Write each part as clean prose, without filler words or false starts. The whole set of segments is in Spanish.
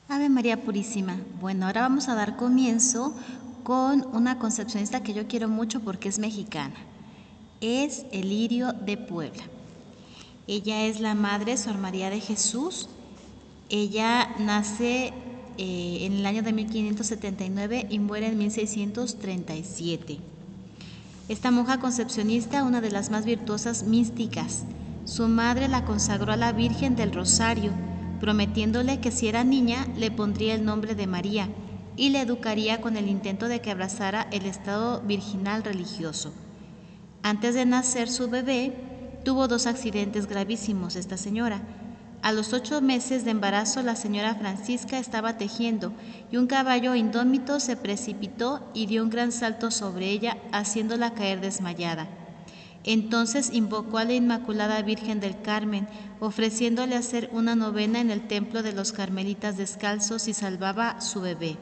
Ave María Purísima. Bueno, ahora vamos a dar comienzo con una concepcionista que yo quiero mucho porque es mexicana. Es el Lirio de Puebla. Ella es la madre Sor María de Jesús. Ella nace en el año de 1579 y muere en 1637. Esta monja concepcionista, una de las más virtuosas místicas. Su madre la consagró a la Virgen del Rosario, prometiéndole que si era niña le pondría el nombre de María y le educaría con el intento de que abrazara el estado virginal religioso. Antes de nacer su bebé, tuvo 2 accidentes gravísimos esta señora. A los 8 meses de embarazo, la señora Francisca estaba tejiendo y un caballo indómito se precipitó y dio un gran salto sobre ella, haciéndola caer desmayada. Entonces invocó a la Inmaculada Virgen del Carmen, ofreciéndole hacer una novena en el templo de los Carmelitas Descalzos y salvaba a su bebé.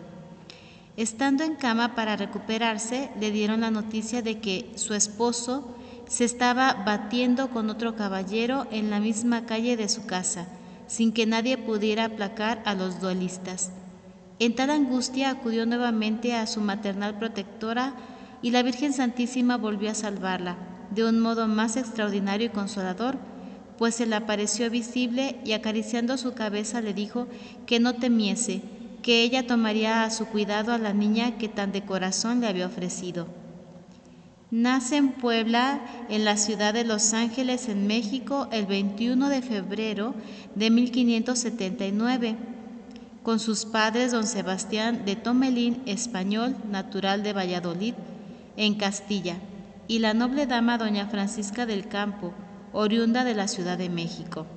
Estando en cama para recuperarse, le dieron la noticia de que su esposo se estaba batiendo con otro caballero en la misma calle de su casa, sin que nadie pudiera aplacar a los duelistas. En tal angustia acudió nuevamente a su maternal protectora y la Virgen Santísima volvió a salvarla, de un modo más extraordinario y consolador, pues se le apareció visible y acariciando su cabeza le dijo que no temiese, que ella tomaría a su cuidado a la niña que tan de corazón le había ofrecido. Nace en Puebla, en la ciudad de Los Ángeles, en México, el 21 de febrero de 1579, con sus padres don Sebastián de Tomelín, español, natural de Valladolid, en Castilla, y la noble dama doña Francisca del Campo, oriunda de la Ciudad de México.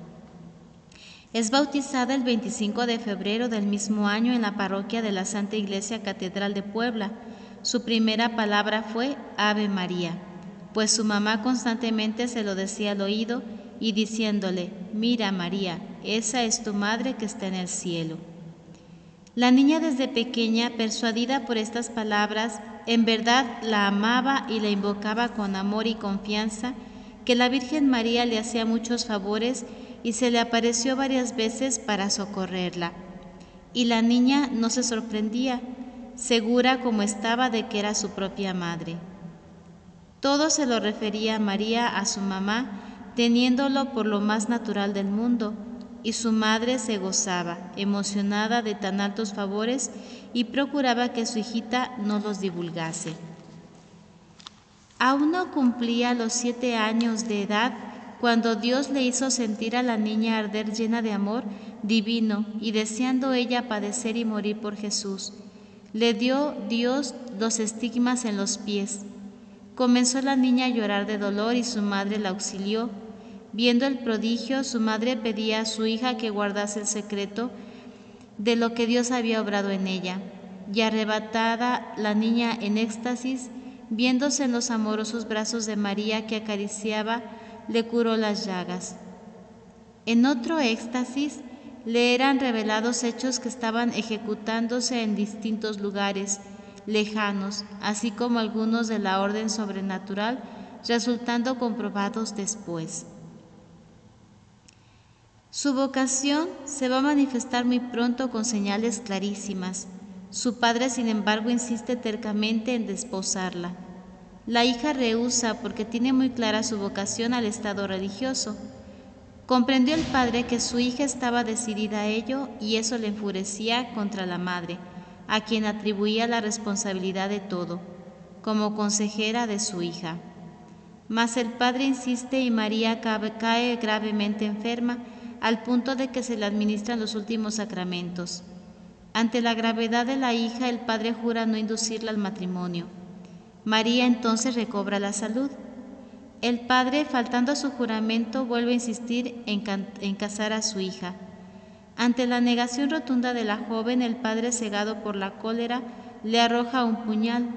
Es bautizada el 25 de febrero del mismo año en la parroquia de la Santa Iglesia Catedral de Puebla. Su primera palabra fue Ave María, pues su mamá constantemente se lo decía al oído y diciéndole, mira María, esa es tu madre que está en el cielo. La niña desde pequeña, persuadida por estas palabras, en verdad la amaba y la invocaba con amor y confianza, que la Virgen María le hacía muchos favores y se le apareció varias veces para socorrerla. Y la niña no se sorprendía, segura como estaba de que era su propia madre. Todo se lo refería María a su mamá, teniéndolo por lo más natural del mundo, y su madre se gozaba, emocionada de tan altos favores, y procuraba que su hijita no los divulgase. Aún no cumplía los 7 años de edad cuando Dios le hizo sentir a la niña arder llena de amor divino y deseando ella padecer y morir por Jesús. Le dio Dios los estigmas en los pies. Comenzó la niña a llorar de dolor y su madre la auxilió. Viendo el prodigio, su madre pedía a su hija que guardase el secreto de lo que Dios había obrado en ella. Y arrebatada la niña en éxtasis, viéndose en los amorosos brazos de María que acariciaba, le curó las llagas. En otro éxtasis, le eran revelados hechos que estaban ejecutándose en distintos lugares lejanos, así como algunos de la orden sobrenatural, resultando comprobados después. Su vocación se va a manifestar muy pronto con señales clarísimas. Su padre, sin embargo, insiste tercamente en desposarla. La hija rehúsa porque tiene muy clara su vocación al estado religioso. Comprendió el padre que su hija estaba decidida a ello y eso le enfurecía contra la madre, a quien atribuía la responsabilidad de todo, como consejera de su hija. Mas el padre insiste y María cae gravemente enferma, al punto de que se le administran los últimos sacramentos. Ante la gravedad de la hija, el padre jura no inducirla al matrimonio. María entonces recobra la salud. El padre, faltando a su juramento, vuelve a insistir en casar a su hija. Ante la negación rotunda de la joven, el padre, cegado por la cólera, le arroja un puñal.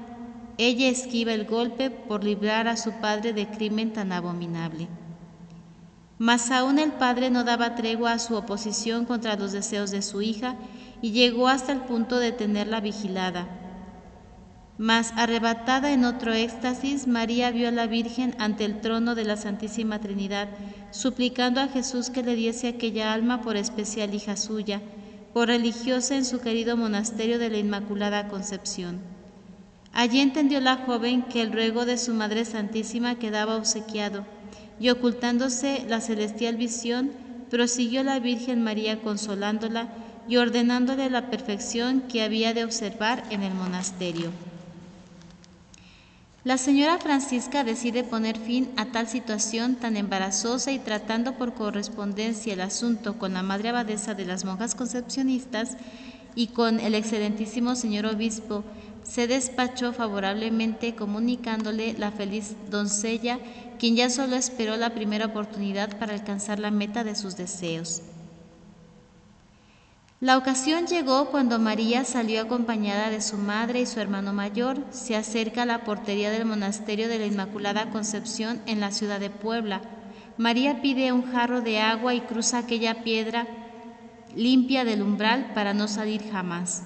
Ella esquiva el golpe por librar a su padre de crimen tan abominable. Mas aún el padre no daba tregua a su oposición contra los deseos de su hija y llegó hasta el punto de tenerla vigilada. Mas arrebatada en otro éxtasis, María vio a la Virgen ante el trono de la Santísima Trinidad, suplicando a Jesús que le diese aquella alma por especial hija suya, por religiosa en su querido monasterio de la Inmaculada Concepción. Allí entendió la joven que el ruego de su Madre Santísima quedaba obsequiado, y ocultándose la celestial visión, prosiguió la Virgen María consolándola y ordenándole la perfección que había de observar en el monasterio. La señora Francisca decide poner fin a tal situación tan embarazosa y tratando por correspondencia el asunto con la madre abadesa de las monjas concepcionistas y con el excelentísimo señor obispo, se despachó favorablemente comunicándole la feliz doncella, quien ya solo esperó la primera oportunidad para alcanzar la meta de sus deseos. La ocasión llegó cuando María salió acompañada de su madre y su hermano mayor, se acerca a la portería del monasterio de la Inmaculada Concepción en la ciudad de Puebla. María pide un jarro de agua y cruza aquella piedra limpia del umbral para no salir jamás.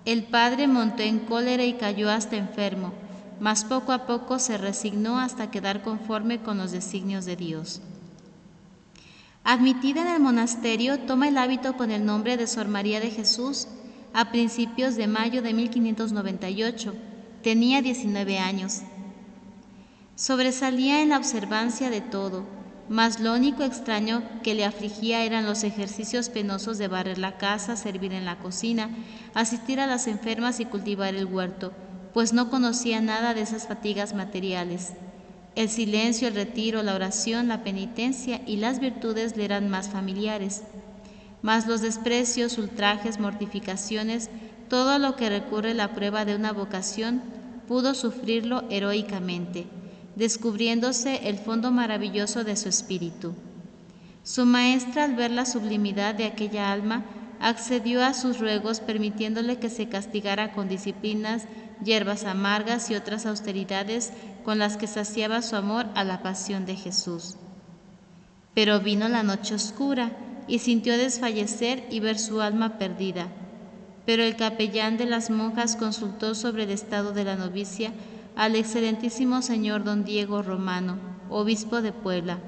El padre montó en cólera y cayó hasta enfermo, mas poco a poco se resignó hasta quedar conforme con los designios de Dios. Admitida en el monasterio, toma el hábito con el nombre de Sor María de Jesús a principios de mayo de 1598. Tenía 19 años. Sobresalía en la observancia de todo, mas lo único extraño que le afligía eran los ejercicios penosos de barrer la casa, servir en la cocina, asistir a las enfermas y cultivar el huerto, pues no conocía nada de esas fatigas materiales. El silencio, el retiro, la oración, la penitencia y las virtudes le eran más familiares. Mas los desprecios, ultrajes, mortificaciones, todo lo que recurre la prueba de una vocación, pudo sufrirlo heroicamente, descubriéndose el fondo maravilloso de su espíritu. Su maestra, al ver la sublimidad de aquella alma, accedió a sus ruegos, permitiéndole que se castigara con disciplinas, hierbas amargas y otras austeridades con las que saciaba su amor a la pasión de Jesús. Pero vino la noche oscura y sintió desfallecer y ver su alma perdida. Pero el capellán de las monjas consultó sobre el estado de la novicia al excelentísimo señor don Diego Romano, obispo de Puebla,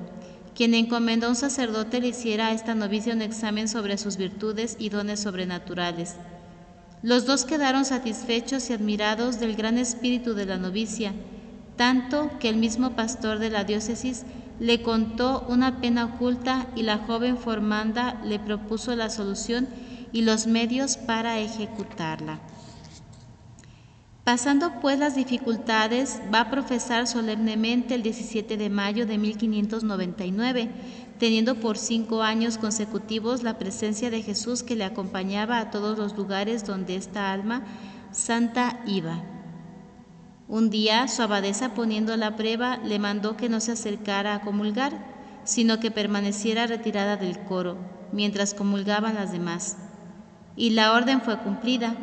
quien encomendó a un sacerdote le hiciera a esta novicia un examen sobre sus virtudes y dones sobrenaturales. Los dos quedaron satisfechos y admirados del gran espíritu de la novicia, tanto que el mismo pastor de la diócesis le contó una pena oculta y la joven formanda le propuso la solución y los medios para ejecutarla. Pasando pues las dificultades, va a profesar solemnemente el 17 de mayo de 1599, teniendo por 5 años consecutivos la presencia de Jesús que le acompañaba a todos los lugares donde esta alma santa iba. Un día, su abadesa, poniéndola a prueba, le mandó que no se acercara a comulgar, sino que permaneciera retirada del coro, mientras comulgaban las demás. Y la orden fue cumplida.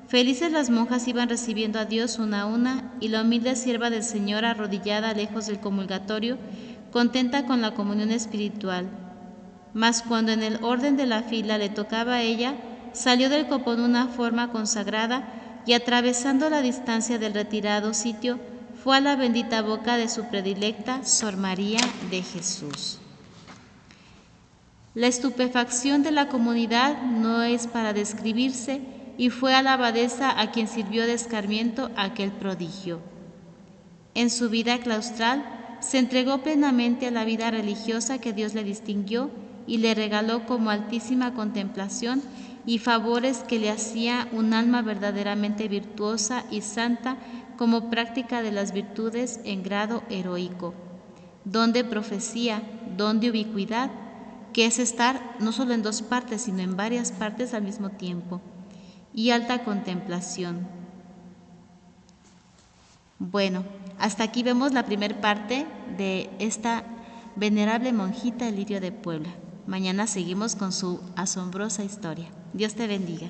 Felices las monjas iban recibiendo a Dios una a una, y la humilde sierva del Señor, arrodillada lejos del comulgatorio, contenta con la comunión espiritual. Mas cuando en el orden de la fila le tocaba a ella, salió del copón una forma consagrada y atravesando la distancia del retirado sitio, fue a la bendita boca de su predilecta Sor María de Jesús. La estupefacción de la comunidad no es para describirse, y fue a la abadesa a quien sirvió de escarmiento aquel prodigio. En su vida claustral se entregó plenamente a la vida religiosa que Dios le distinguió y le regaló como altísima contemplación y favores que le hacía un alma verdaderamente virtuosa y santa como práctica de las virtudes en grado heroico, don de profecía, don de ubicuidad, que es estar no solo en dos partes, sino en varias partes al mismo tiempo, y alta contemplación. Bueno, hasta aquí vemos la primera parte de esta venerable monjita Lirio de Puebla. Mañana seguimos con su asombrosa historia. Dios te bendiga.